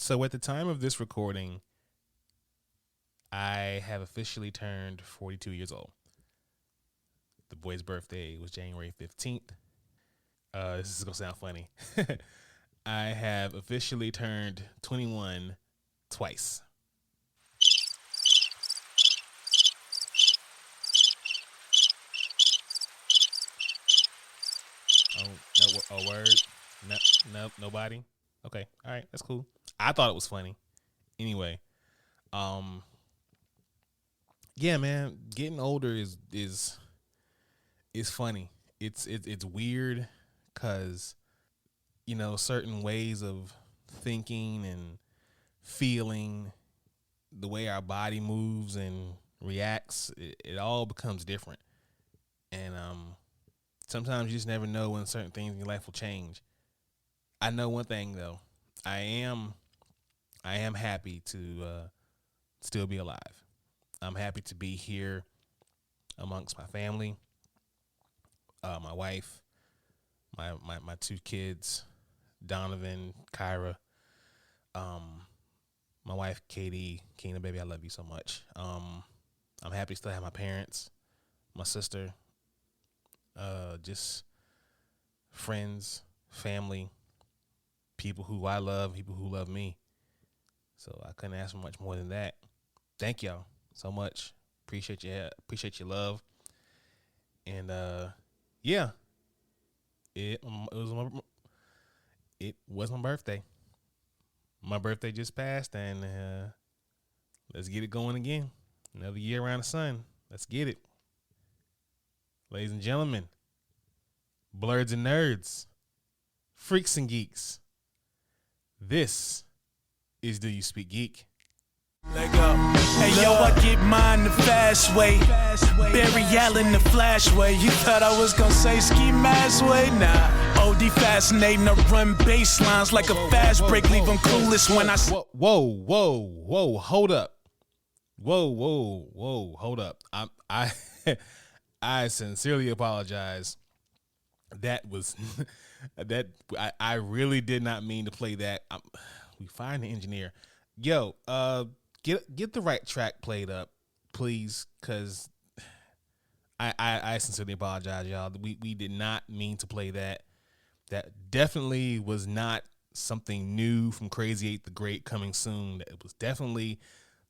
So at the time of this recording, I have officially turned 42 years old. The boy's birthday was January 15th. This is going to sound funny. I have officially turned 21 twice. Oh, no, a word? No, nobody? Okay, all right, that's cool. I thought it was funny. Anyway, yeah, man, getting older is funny. It's weird because, you know, certain ways of thinking and feeling, the way our body moves and reacts, it all becomes different. And sometimes you just never know when certain things in your life will change. I know one thing though. I am happy to still be alive. I'm happy to be here amongst my family, my wife, my two kids, Donovan, Kyra, my wife, Katie, Keena, baby, I love you so much. I'm happy to still have my parents, my sister, just friends, family, people who I love, people who love me. So I couldn't ask for much more than that. Thank y'all so much. Appreciate your love. And yeah, it was my birthday. My birthday just passed, and let's get it going again. Another year around the sun. Let's get it. Ladies and gentlemen, blurs and nerds, freaks and geeks, this is Do You Speak Geek? Let go. Hey yo, I get mine the fast way. Barry Allen the flash way. You thought I was gonna say ski mask way? Nah. OD fascinating. I run bass lines like a fast break. Leave them clueless when I. Whoa, hold up. Whoa, hold up. I sincerely apologize. That was I really did not mean to play that. We find the engineer. Yo, get the right track played up, please, because I sincerely apologize, y'all. We did not mean to play that. That definitely was not something new from Crazy 8 the Great coming soon. It was definitely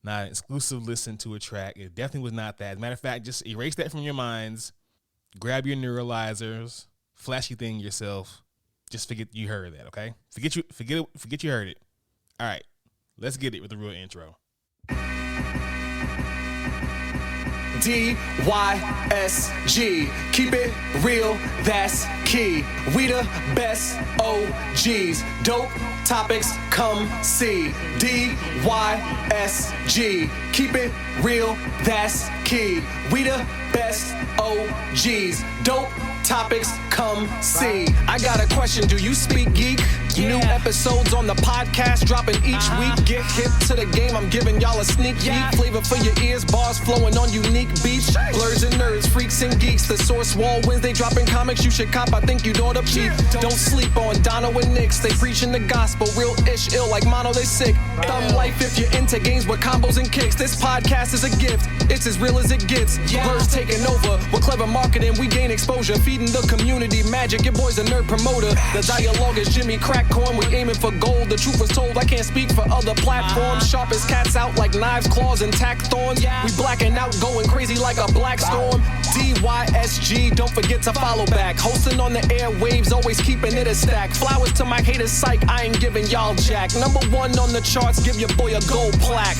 not an exclusive listen to a track. It definitely was not that. As a matter of fact, just erase that from your minds. Grab your neuralizers, flashy thing yourself. Just forget you heard that, okay? Forget you heard it. All right, let's get it with the real intro. DYSG, keep it real, that's key. We the best OGs, dope topics, come see. DYSG, keep it real, that's key. We the best OGs, dope topics, come see. I got a question, do you speak geek? Yeah. New episodes on the podcast dropping each week. Get hip to the game, I'm giving y'all a sneak peek. Flavor for your ears, bars flowing on unique beats. Blurs and nerds, freaks and geeks. The source wall Wednesday dropping comics you should cop. I think you'd ought to peep. Don't sleep on Dono and Nix. They preaching the gospel, real ish, ill like mono, they sick. Thumb life if you're into games with combos and kicks. This podcast is a gift, it's as real as it gets. Blurs taking over, with clever marketing we gain exposure. Feeding the community magic, your boy's a nerd promoter. The dialogue is Jimmy Crackcorn, we aiming for gold. The truth was told, I can't speak for other platforms. Sharp as cats out like knives, claws, and tack thorns. We blacking out, going crazy like a black storm. DYSG, don't forget to follow back. Hosting on the airwaves, always keeping it a stack. Flowers to my haters, psych, I ain't giving y'all jack. Number one on the charts, give your boy a gold plaque.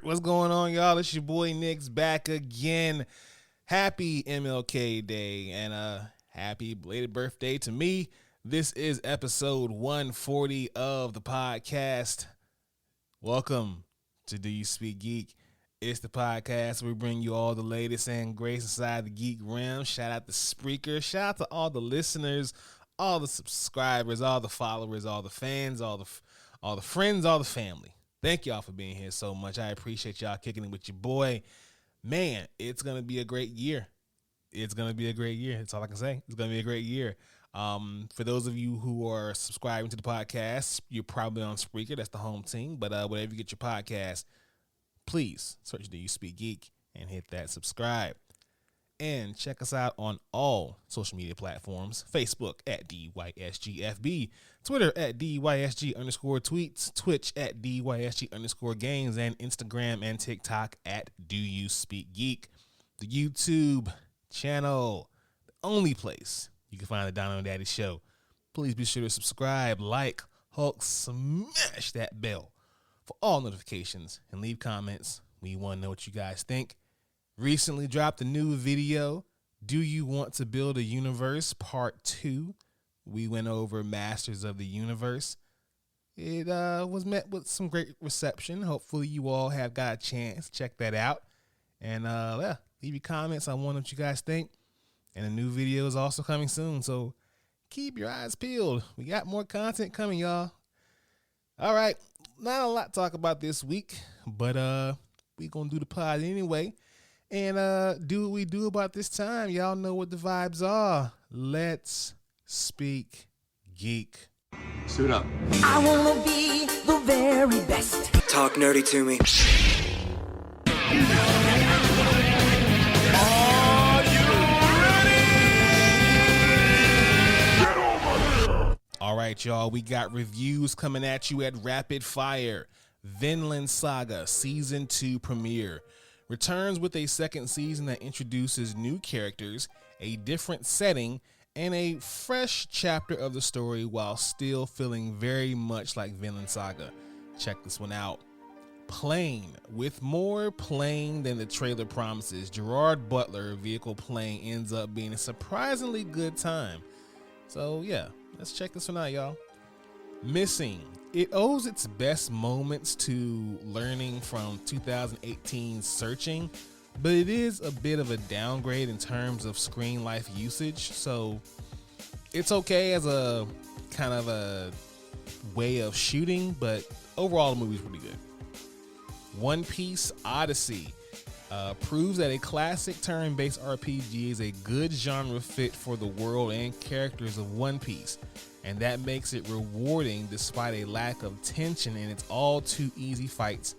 What's going on, y'all? It's your boy Nick's back again. Happy MLK Day and happy belated birthday to me. This is episode 140 of the podcast. Welcome to Do You Speak Geek? It's the podcast where we bring you all the latest and greatest inside the geek realm. Shout out to Spreaker. Shout out to all the listeners all the subscribers, all the followers, all the fans, all the friends, all the family. Thank y'all for being here so much. I appreciate y'all kicking it with your boy. Man, it's going to be a great year. It's going to be a great year. That's all I can say. It's going to be a great year. For those of you who are subscribing to the podcast, you're probably on Spreaker. That's the home team. But wherever you get your podcast, please search Do You Speak Geek and hit that subscribe. And check us out on all social media platforms. Facebook at DYSGFB, Twitter at DYSG_tweets, Twitch at DYSG_games, and Instagram and TikTok at Do You Speak Geek. The YouTube channel, the only place you can find the Dino and Daddy Show. Please be sure to subscribe, like, Hulk, smash that bell for all notifications, and leave comments. We want to know what you guys think. Recently dropped a new video, Do You Want to Build a Universe Part 2. We went over Masters of the Universe. It was met with some great reception. Hopefully you all have got a chance to check that out. And leave your comments. I want to know what you guys think. And a new video is also coming soon, so keep your eyes peeled. We got more content coming, y'all. All right, not a lot to talk about this week, but we going to do the pod anyway. And do what we do about this time. Y'all know what the vibes are. Let's speak geek. Suit up. I wanna be the very best. Talk nerdy to me. All right, y'all. We got reviews coming at you at rapid fire. Vinland Saga Season 2 premiere returns with a second season that introduces new characters, a different setting, and a fresh chapter of the story while still feeling very much like Vinland Saga. Check this one out. Plane. With more plane than the trailer promises, Gerard Butler vehicle Plane ends up being a surprisingly good time. So yeah, let's check this one out, y'all. Missing. It owes its best moments to learning from 2018's Searching, but it is a bit of a downgrade in terms of screen life usage, so it's okay as a kind of a way of shooting, but overall the movie's pretty good. One Piece Odyssey proves that a classic turn-based RPG is a good genre fit for the world and characters of One Piece, and that makes it rewarding despite a lack of tension in its all too easy fights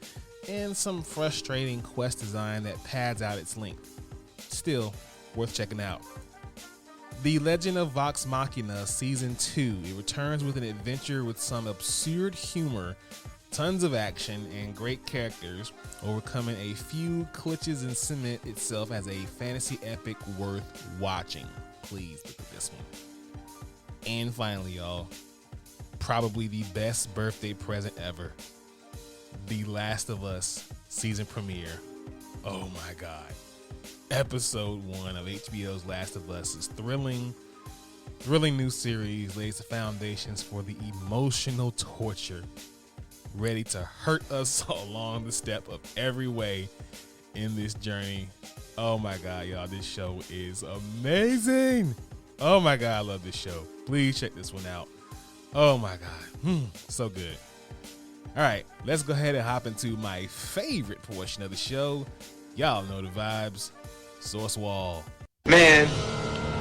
and some frustrating quest design that pads out its length. Still worth checking out. The Legend of Vox Machina Season 2. It returns with an adventure with some absurd humor, tons of action, and great characters, overcoming a few glitches and cement itself as a fantasy epic worth watching. Please look at this one. And finally, y'all, probably the best birthday present ever. The Last of Us season premiere. Oh my God. Episode 1 of HBO's Last of Us is thrilling new series lays the foundations for the emotional torture ready to hurt us along the step of every way in this journey. Oh my God, y'all, this show is amazing. Oh my God, I love this show. Please check this one out. Oh my God, so good. All right, let's go ahead and hop into my favorite portion of the show. Y'all know the vibes. Source Wall. Man,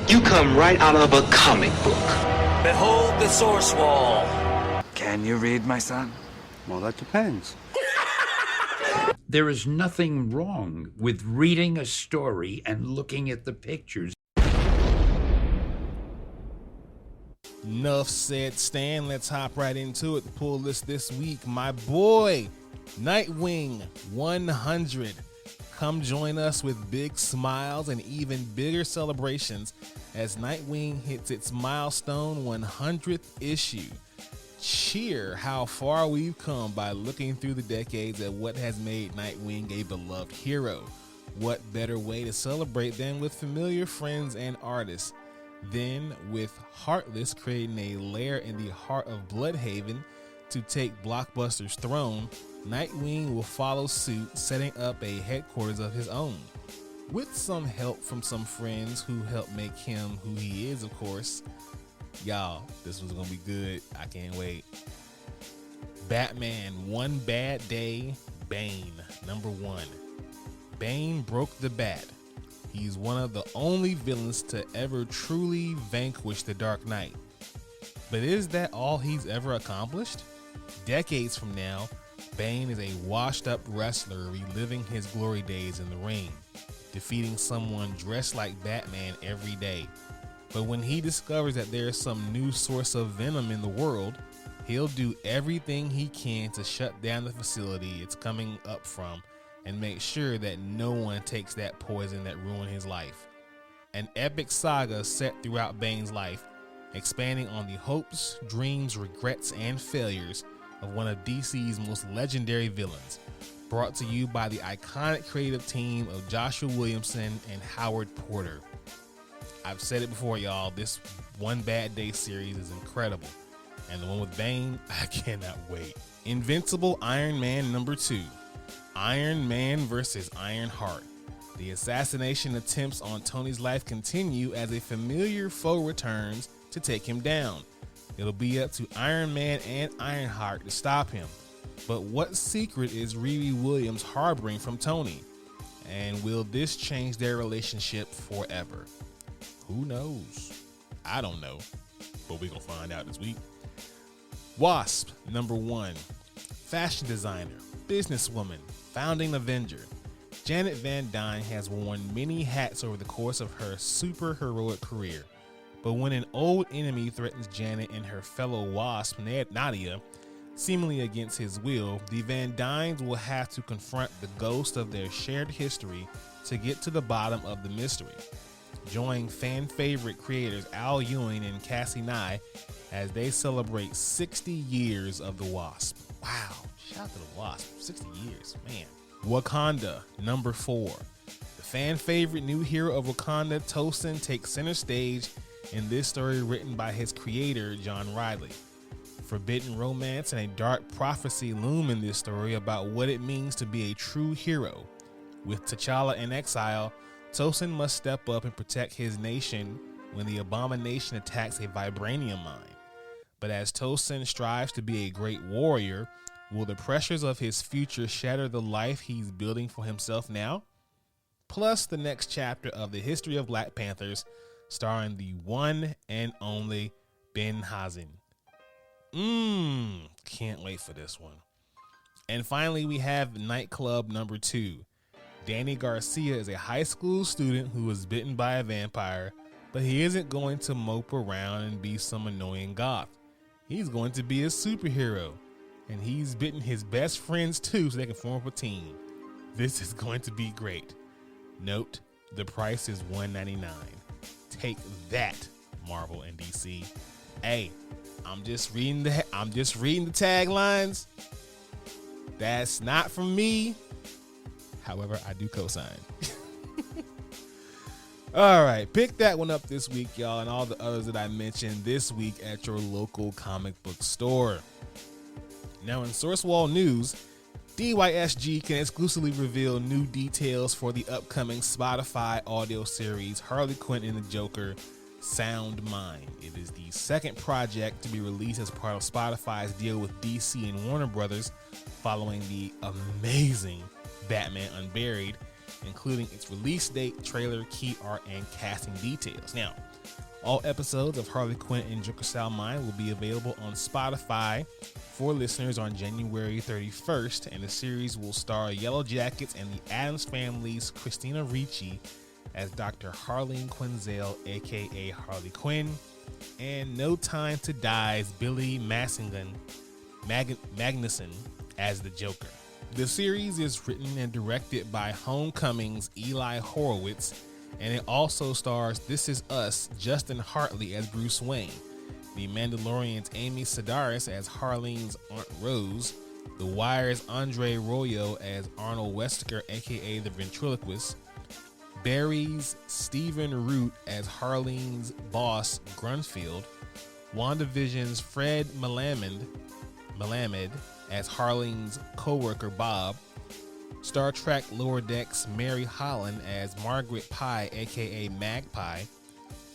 you come right out of a comic book. Behold the source wall. Can you read, my son? Well, that depends. There is nothing wrong with reading a story and looking at the pictures. Enough said, Stan. Let's hop right into it. The pull list this week, my boy, Nightwing 100. Come join us with big smiles and even bigger celebrations as Nightwing hits its milestone 100th issue. Cheer how far we've come by looking through the decades at what has made Nightwing a beloved hero. What better way to celebrate than with familiar friends and artists? Then, with Heartless creating a lair in the heart of Bloodhaven to take Blockbuster's throne, Nightwing will follow suit, setting up a headquarters of his own. With some help from some friends who help make him who he is, of course. Y'all, this one's gonna be good. I can't wait. Batman, One Bad Day, Bane, number 1. Bane broke the bat. He's one of the only villains to ever truly vanquish the Dark Knight. But is that all he's ever accomplished? Decades from now, Bane is a washed-up wrestler reliving his glory days in the ring, defeating someone dressed like Batman every day. But when he discovers that there's some new source of venom in the world, he'll do everything he can to shut down the facility it's coming up from and make sure that no one takes that poison that ruined his life. An epic saga set throughout Bane's life, expanding on the hopes, dreams, regrets, and failures of one of DC's most legendary villains, brought to you by the iconic creative team of Joshua Williamson and Howard Porter. I've said it before, y'all, this One Bad Day series is incredible, and the one with Bane, I cannot wait. Invincible Iron Man number 2, Iron Man vs. Ironheart. The assassination attempts on Tony's life continue as a familiar foe returns to take him down. It'll be up to Iron Man and Ironheart to stop him. But what secret is Riri Williams harboring from Tony? And will this change their relationship forever? Who knows? I don't know, but we're gonna find out this week. Wasp, number 1. Fashion designer, businesswoman, founding Avenger. Janet Van Dyne has worn many hats over the course of her super-heroic career. But when an old enemy threatens Janet and her fellow Wasp, Nadia, seemingly against his will, the Van Dynes will have to confront the ghost of their shared history to get to the bottom of the mystery. Join fan favorite creators Al Ewing and Cassie Nye as they celebrate 60 years of the Wasp. Wow, shout out to the Wasp, 60 years, man. Wakanda, number 4. The fan favorite new hero of Wakanda, Tosin, takes center stage in this story written by his creator, John Riley. Forbidden romance and a dark prophecy loom in this story about what it means to be a true hero. With T'Challa in exile, Tosin must step up and protect his nation when the Abomination attacks a vibranium mine. But as Tosin strives to be a great warrior, will the pressures of his future shatter the life he's building for himself now? Plus the next chapter of the history of Black Panthers, starring the one and only Ben Hazen. Can't wait for this one. And finally, we have Nightclub number 2. Danny Garcia is a high school student who was bitten by a vampire, but he isn't going to mope around and be some annoying goth. He's going to be a superhero, and he's bitten his best friends too so they can form up a team. This is going to be great. Note, the price is $1.99. Take that, Marvel and DC. Hey, I'm just reading the taglines. That's not from me. However, I do co-sign. All right, pick that one up this week, y'all, and all the others that I mentioned this week at your local comic book store. Now, in Sourcewall news, DYSG can exclusively reveal new details for the upcoming Spotify audio series Harley Quinn and the Joker, Sound Mind. It is the second project to be released as part of Spotify's deal with DC and Warner Brothers following the amazing Batman Unburied, including its release date, trailer, key art, and casting details. Now, all episodes of Harley Quinn and Joker Sound Mind will be available on Spotify for listeners on January 31st, and the series will star Yellow Jackets and the Addams Family's Christina Ricci as Dr. Harleen Quinzel, aka Harley Quinn, and No Time to Die's Billy Magnuson as the Joker. The series is written and directed by Homecoming's Eli Horowitz, and it also stars This Is Us' Justin Hartley as Bruce Wayne, The Mandalorian's Amy Sedaris as Harleen's Aunt Rose, The Wire's Andre Royo as Arnold Wesker, aka the Ventriloquist, Barry's Stephen Root as Harleen's boss Grunfield, WandaVision's Fred Melamed as Harleen's co-worker Bob, Star Trek Lower Decks Mary Holland as Margaret Pye, aka Magpie,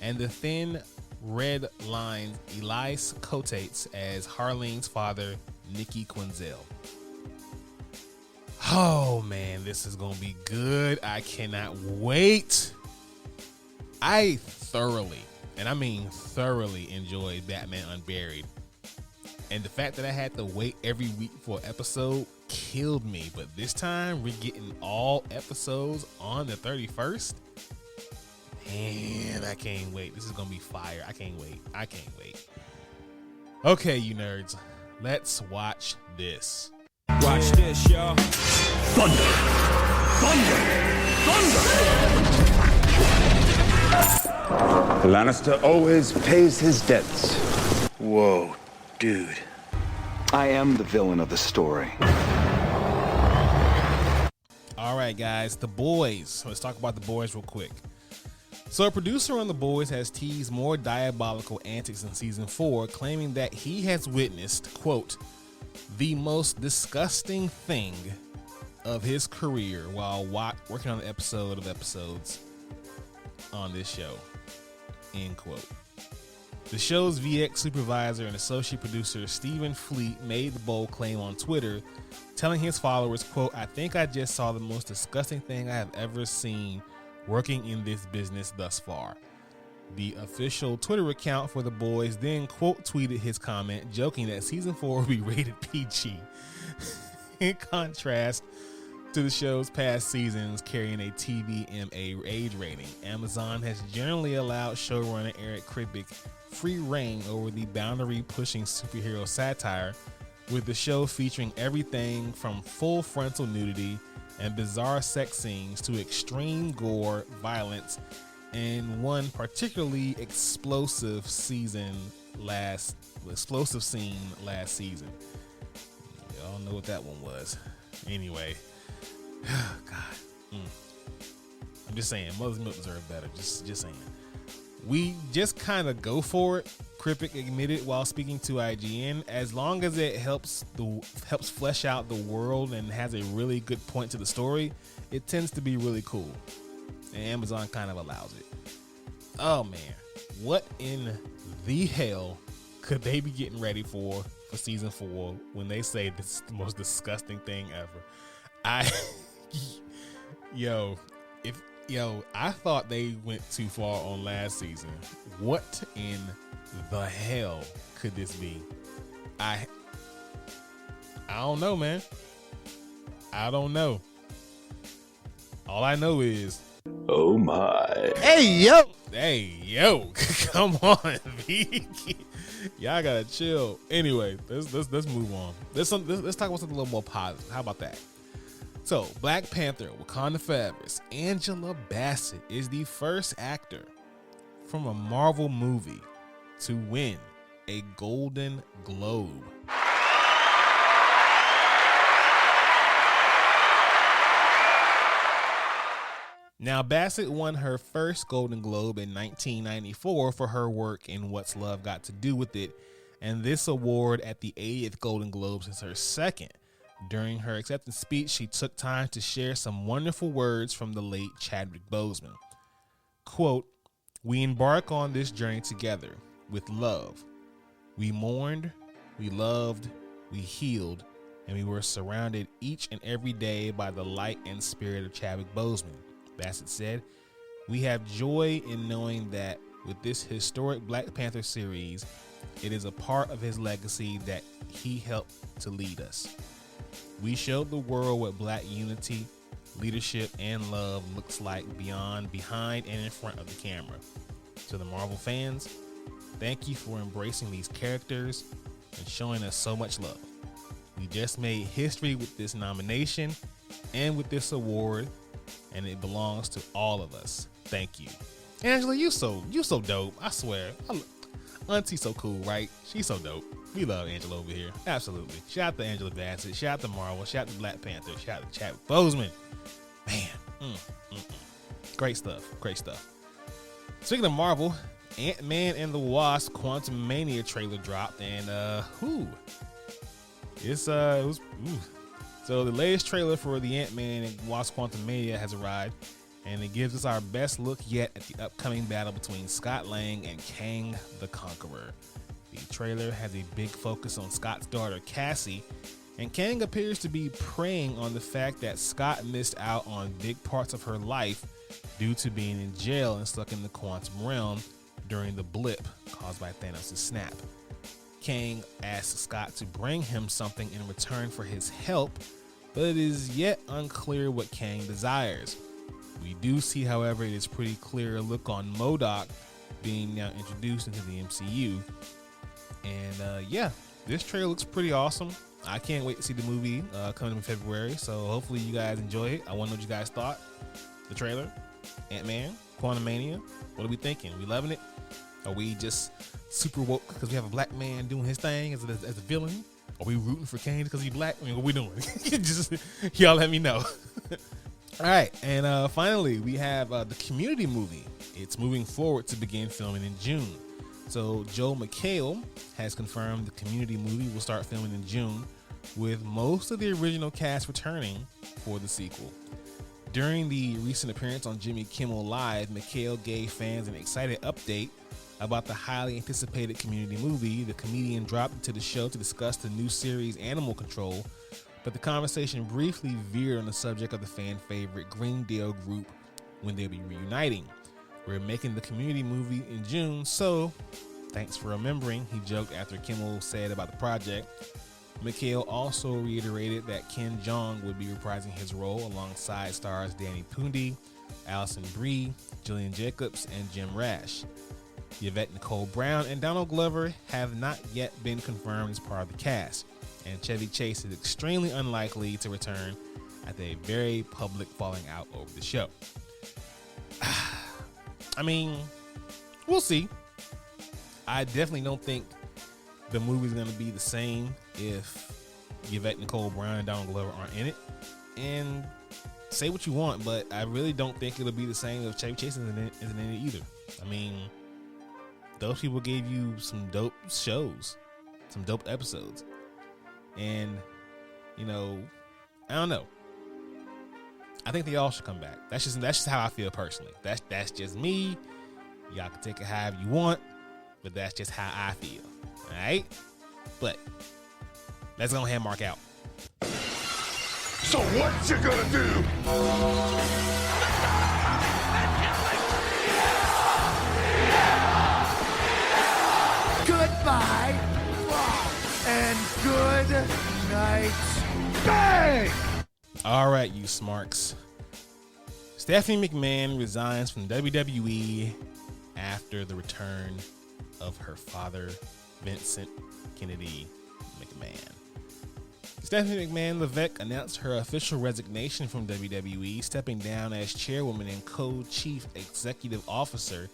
and The Thin Redline's Elias Cotates as Harlene's father, Nicky Quinzel. Oh man, this is gonna be good. I cannot wait. I thoroughly, and I mean thoroughly, enjoyed Batman Unburied. And the fact that I had to wait every week for an episode killed me. But this time, we're getting all episodes on the 31st. Man, I can't wait. This is going to be fire. I can't wait. I can't wait. Okay, you nerds, let's watch this. Watch this, y'all. Thunder! The Lannister always pays his debts. Whoa, dude. I am the villain of the story. All right, guys, The Boys. Let's talk about The Boys real quick. So a producer on The Boys has teased more diabolical antics in season 4, claiming that he has witnessed, quote, the most disgusting thing of his career while working on the episode of episodes on this show, end quote. The show's VX supervisor and associate producer Stephen Fleet made the bold claim on Twitter, telling his followers, quote, I think I just saw the most disgusting thing I have ever seen working in this business thus far. The official Twitter account for The Boys then quote tweeted his comment, joking that season 4 will be rated PG. In contrast to the show's past seasons carrying a TVMA age rating, Amazon has generally allowed showrunner Eric Kripke free reign over the boundary-pushing superhero satire, with the show featuring everything from full frontal nudity and bizarre sex scenes to extreme gore, violence, and one particularly explosive scene last season. Y'all know what that one was. Anyway, God, I'm just saying, Mother's Milk deserve better. Just saying. We just kind of go for it, Kripke admitted while speaking to IGN. As long as it helps flesh out the world and has a really good point to the story, it tends to be really cool. And Amazon kind of allows it. Oh man, what in the hell could they be getting ready for season 4 when they say this is the most disgusting thing ever? I thought they went too far on last season. What in the hell could this be? I don't know, man. I don't know. All I know is, Oh my. hey yo, come on, V. Y'all gotta chill. Anyway, let's move on. Let's talk about something a little more positive. How about that? So, Black Panther: Wakanda Forever's Angela Bassett is the first actor from a Marvel movie to win a Golden Globe. Now, Bassett won her first Golden Globe in 1994 for her work in What's Love Got to Do with It, and this award at the 80th Golden Globes is her second. During her acceptance speech, she took time to share some wonderful words from the late Chadwick Boseman. Quote, we embark on this journey together with love. We mourned, we loved, we healed, and we were surrounded each and every day by the light and spirit of Chadwick Boseman. Bassett said, we have joy in knowing that with this historic Black Panther series, it is a part of his legacy that he helped to lead us. We showed the world what Black unity, leadership, and love looks like behind, and in front of the camera. To the Marvel fans, thank you for embracing these characters and showing us so much love. We just made history with this nomination and with this award, and it belongs to all of us. Thank you. Angela, you so dope. I swear. Auntie's so cool, right? She's so dope. We love Angela over here. Absolutely. Shout out to Angela Bassett. Shout out to Marvel. Shout out to Black Panther. Shout out to Chadwick Boseman. Man. Great stuff. Great stuff. Speaking of Marvel, Ant-Man and the Wasp Quantumania trailer dropped, and So the latest trailer for the Ant-Man and Wasp Quantumania has arrived, and it gives us our best look yet at the upcoming battle between Scott Lang and Kang the Conqueror. The trailer has a big focus on Scott's daughter Cassie, and Kang appears to be preying on the fact that Scott missed out on big parts of her life due to being in jail and stuck in the quantum realm during the blip caused by Thanos' snap. Kang asks Scott to bring him something in return for his help, but it is yet unclear what Kang desires. We do see, however, it is pretty clear a look on MODOK being now introduced into the MCU. And yeah, this trailer looks pretty awesome. I can't wait to see the movie coming in February, so hopefully you guys enjoy it. I want to know what you guys thought. The trailer, Ant-Man, Quantumania, what are we thinking? We loving it? Are we just super woke because we have a black man doing his thing as a villain? Are we rooting for Kane because he's black? I mean, what are we doing? Just y'all let me know. All right, and finally, we have the Community movie. It's moving forward to begin filming in June. So Joel McHale has confirmed the Community movie will start filming in June, with most of the original cast returning for the sequel. During the recent appearance on Jimmy Kimmel Live, McHale gave fans an excited update about the highly anticipated Community movie. The comedian dropped into the show to discuss the new series Animal Control, but the conversation briefly veered on the subject of the fan favorite Greendale group when they'll be reuniting. We're making the Community movie in June, so thanks for remembering, he joked after Kimmel said about the project. McHale also reiterated that Ken Jeong would be reprising his role alongside stars Danny Pundy, Alison Brie, Jillian Jacobs, and Jim Rash. Yvette Nicole Brown and Donald Glover have not yet been confirmed as part of the cast, and Chevy Chase is extremely unlikely to return after a very public falling out over the show. I mean, we'll see. I definitely don't think the movie's going to be the same if Yvette Nicole Brown and Donald Glover aren't in it. And say what you want, but I really don't think it'll be the same if Chevy Chase isn't in it either. I mean, those people gave you some dope shows, some dope episodes. And, you know, I don't know. I think they all should come back. That's just how I feel personally. That's just me. Y'all can take it however you want, but that's just how I feel. All right? But let's go ahead and mark out. So what you gonna do? Goodbye and good night. Bang! All right, you smarks. Stephanie McMahon resigns from WWE after the return of her father, Vincent Kennedy McMahon. Stephanie McMahon Levesque announced her official resignation from WWE, stepping down as chairwoman and co-chief executive officer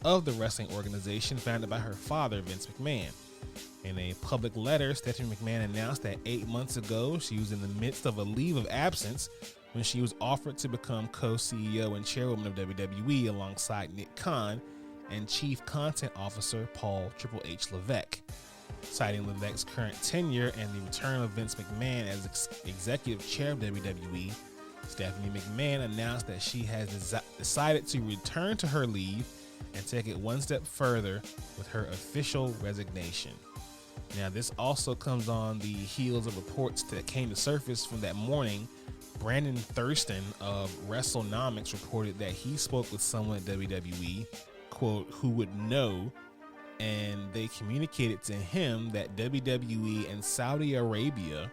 of the wrestling organization founded by her father, Vince McMahon. In a public letter, Stephanie McMahon announced that 8 months ago she was in the midst of a leave of absence when she was offered to become co-CEO and chairwoman of WWE alongside Nick Khan and chief content officer Paul Triple H Levesque. Citing Levesque's current tenure and the return of Vince McMahon as executive chair of WWE, Stephanie McMahon announced that she has decided to return to her leave and take it one step further with her official resignation. Now, this also comes on the heels of reports that came to surface from that morning. Brandon Thurston of WrestleNomics reported that he spoke with someone at WWE, quote, who would know, and they communicated to him that WWE and Saudi Arabia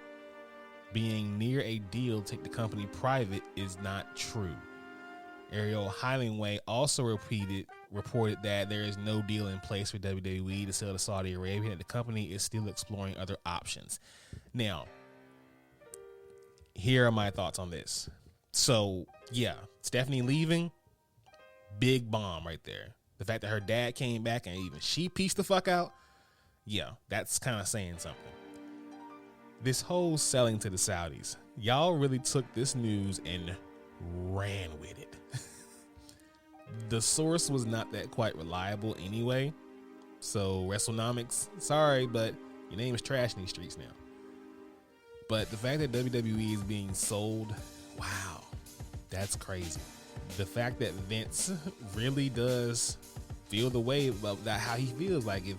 being near a deal to take the company private is not true. Ariel Hillingway also reported that there is no deal in place for WWE to sell to Saudi Arabia, and the company is still exploring other options. Now, here are my thoughts on this. So, yeah, Stephanie leaving, big bomb right there. The fact that her dad came back and even she pieced the fuck out, yeah, that's kind of saying something. This whole selling to the Saudis, y'all really took this news and ran with it. The source was not that quite reliable anyway. So WrestleNomics, sorry, but your name is trash in these streets now. But the fact that WWE is being sold, wow, that's crazy. the fact that Vince really does feel the way about that, how he feels, like if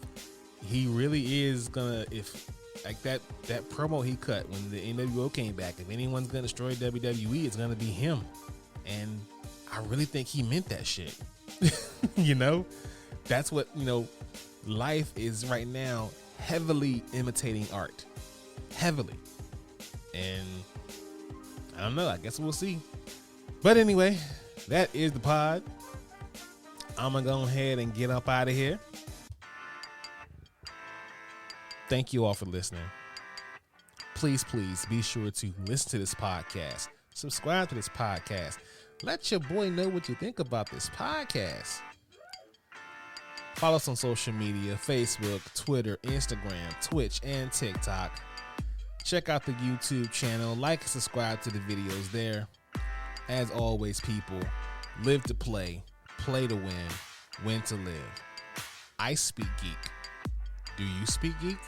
he really is gonna, if like that promo he cut when the NWO came back, if anyone's gonna destroy WWE, it's gonna be him. And I really think he meant that shit. You know, that's what, you know, life is right now, heavily imitating art, heavily. And I don't know, I guess we'll see. But anyway, that is the pod. I'm gonna go ahead and get up out of here. Thank you all for listening. Please be sure to listen to this podcast. Subscribe to this podcast. Let your boy know what you think about this podcast. Follow us on social media, Facebook, Twitter, Instagram, Twitch, and TikTok. Check out the YouTube channel. Like and subscribe to the videos there. As always, people, live to play to win to live. I speak geek. Do you speak geek?